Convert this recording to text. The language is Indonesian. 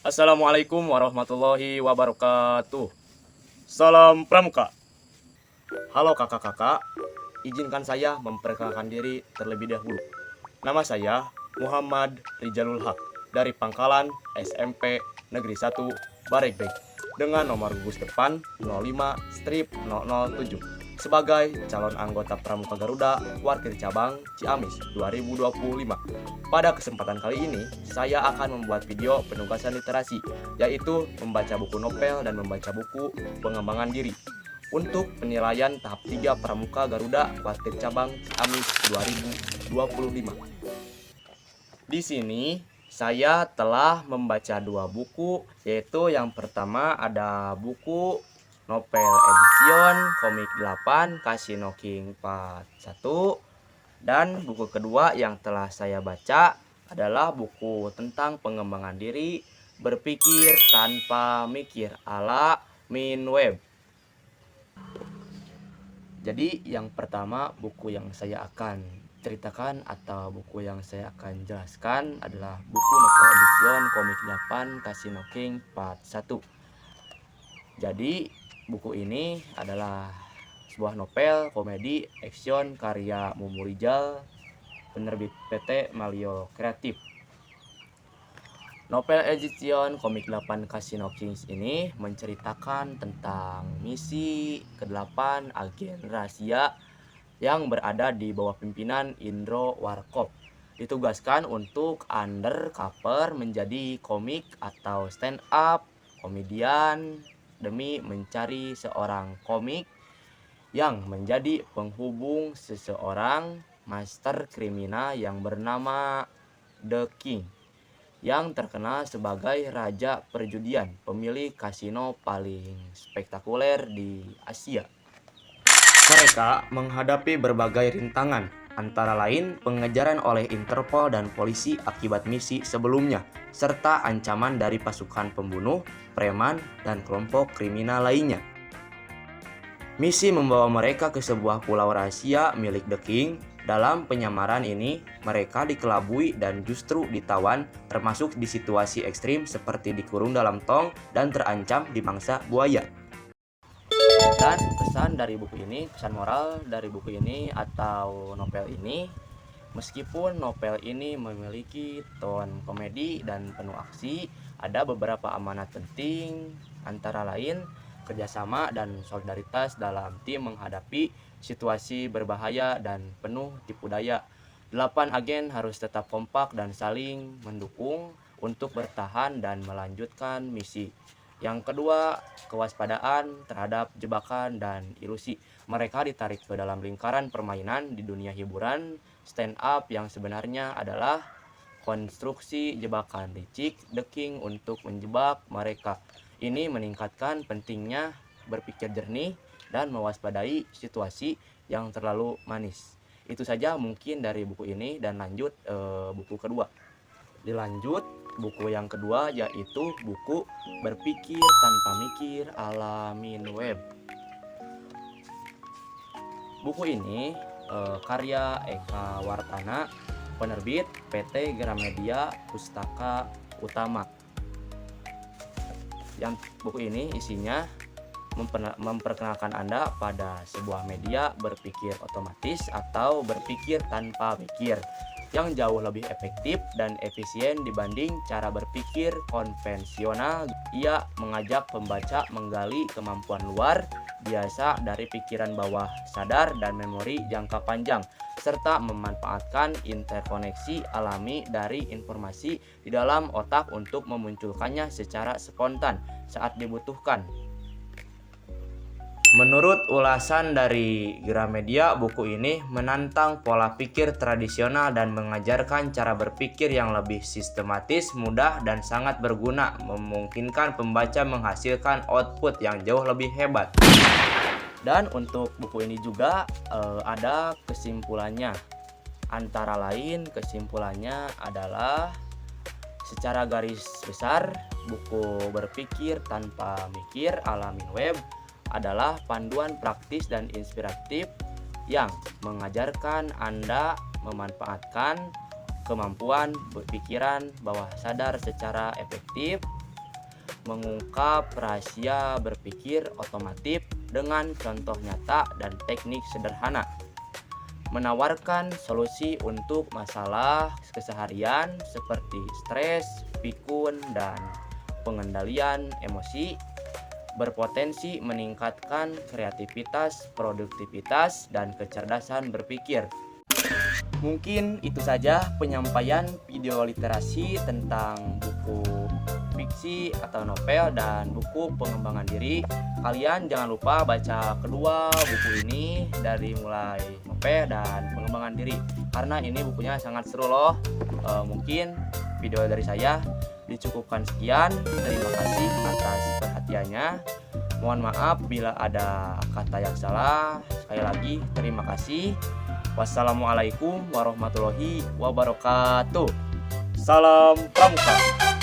Assalamualaikum warahmatullahi wabarakatuh. Salam Pramuka. Halo kakak-kakak, izinkan saya memperkenalkan diri terlebih dahulu. Nama saya Muhammad Rijalul Haq dari Pangkalan SMP Negeri 1 Barekbek dengan nomor gugus depan 05-007 sebagai calon anggota Pramuka Garuda Wakil Cabang Ciamis 2025. Pada kesempatan kali ini, saya akan membuat video penugasan literasi, yaitu membaca buku novel dan membaca buku pengembangan diri untuk penilaian tahap 3 Pramuka Garuda Wakil Cabang Ciamis 2025. Di sini saya telah membaca dua buku, yaitu yang pertama ada buku novel edition komik 8 Casino King Part 1, dan buku kedua yang telah saya baca adalah buku tentang pengembangan diri berpikir tanpa mikir ala Min Web. Jadi yang pertama buku yang saya akan ceritakan atau buku yang saya akan jelaskan adalah buku novel edition komik 8 Casino King Part 1. Jadi buku ini adalah sebuah novel komedi action karya Mumu Rijal, penerbit PT Malio Kreatif. Novel edition komik 8 Casino Kings ini menceritakan tentang misi ke-8 agen rahasia yang berada di bawah pimpinan Indro Warkop. Ditugaskan untuk undercover menjadi komik atau stand up komedian demi mencari seorang komik yang menjadi penghubung seseorang master kriminal yang bernama The King, yang terkenal sebagai raja perjudian, pemilik kasino paling spektakuler di Asia. Mereka menghadapi berbagai rintangan, antara lain pengejaran oleh Interpol dan polisi akibat misi sebelumnya, serta ancaman dari pasukan pembunuh, preman, dan kelompok kriminal lainnya. Misi membawa mereka ke sebuah pulau rahasia milik The King. Dalam penyamaran ini, mereka dikelabui dan justru ditawan, termasuk di situasi ekstrim seperti dikurung dalam tong dan terancam dimangsa buaya. Dan pesan moral dari buku ini atau novel ini, meskipun novel ini memiliki tone komedi dan penuh aksi, ada beberapa amanat penting, antara lain kerjasama dan solidaritas dalam tim menghadapi situasi berbahaya dan penuh tipu daya. 8 agen harus tetap kompak dan saling mendukung untuk bertahan dan melanjutkan misi. Yang kedua, kewaspadaan terhadap jebakan dan ilusi. Mereka ditarik ke dalam lingkaran permainan di dunia hiburan stand up yang sebenarnya adalah konstruksi jebakan licik The King untuk menjebak mereka. Ini meningkatkan pentingnya berpikir jernih dan mewaspadai situasi yang terlalu manis. Itu saja mungkin dari buku ini, dan lanjut buku kedua. Dilanjut buku yang kedua, yaitu buku Berpikir Tanpa Mikir ala Min Web. Buku ini karya Eka Wartana, penerbit PT Gramedia Pustaka Utama. Yang buku ini isinya memperkenalkan Anda pada sebuah media berpikir otomatis atau berpikir tanpa mikir yang jauh lebih efektif dan efisien dibanding cara berpikir konvensional. Ia mengajak pembaca menggali kemampuan luar biasa dari pikiran bawah sadar dan memori jangka panjang, serta memanfaatkan interkoneksi alami dari informasi di dalam otak untuk memunculkannya secara spontan saat dibutuhkan. Menurut ulasan dari Gramedia, buku ini menantang pola pikir tradisional dan mengajarkan cara berpikir yang lebih sistematis, mudah, dan sangat berguna, memungkinkan pembaca menghasilkan output yang jauh lebih hebat. Dan untuk buku ini juga ada kesimpulannya. Antara lain kesimpulannya adalah, secara garis besar, buku Berpikir Tanpa Mikir ala Min Web adalah panduan praktis dan inspiratif yang mengajarkan Anda memanfaatkan kemampuan berpikiran bawah sadar secara efektif mengungkap rahasia berpikir otomatis dengan contoh nyata dan teknik sederhana, menawarkan solusi untuk masalah keseharian seperti stres, pikun, dan pengendalian emosi, berpotensi meningkatkan kreativitas, produktivitas, dan kecerdasan berpikir. Mungkin itu saja penyampaian video literasi tentang buku fiksi atau novel dan buku pengembangan diri. Kalian jangan lupa baca kedua buku ini dari mulai novel dan pengembangan diri, karena ini bukunya sangat seru loh. Mungkin video dari saya dicukupkan sekian. Terima kasih atas perhatiannya. Mohon maaf bila ada kata yang salah. Sekali lagi terima kasih. Wassalamualaikum warahmatullahi wabarakatuh. Salam Pramuka.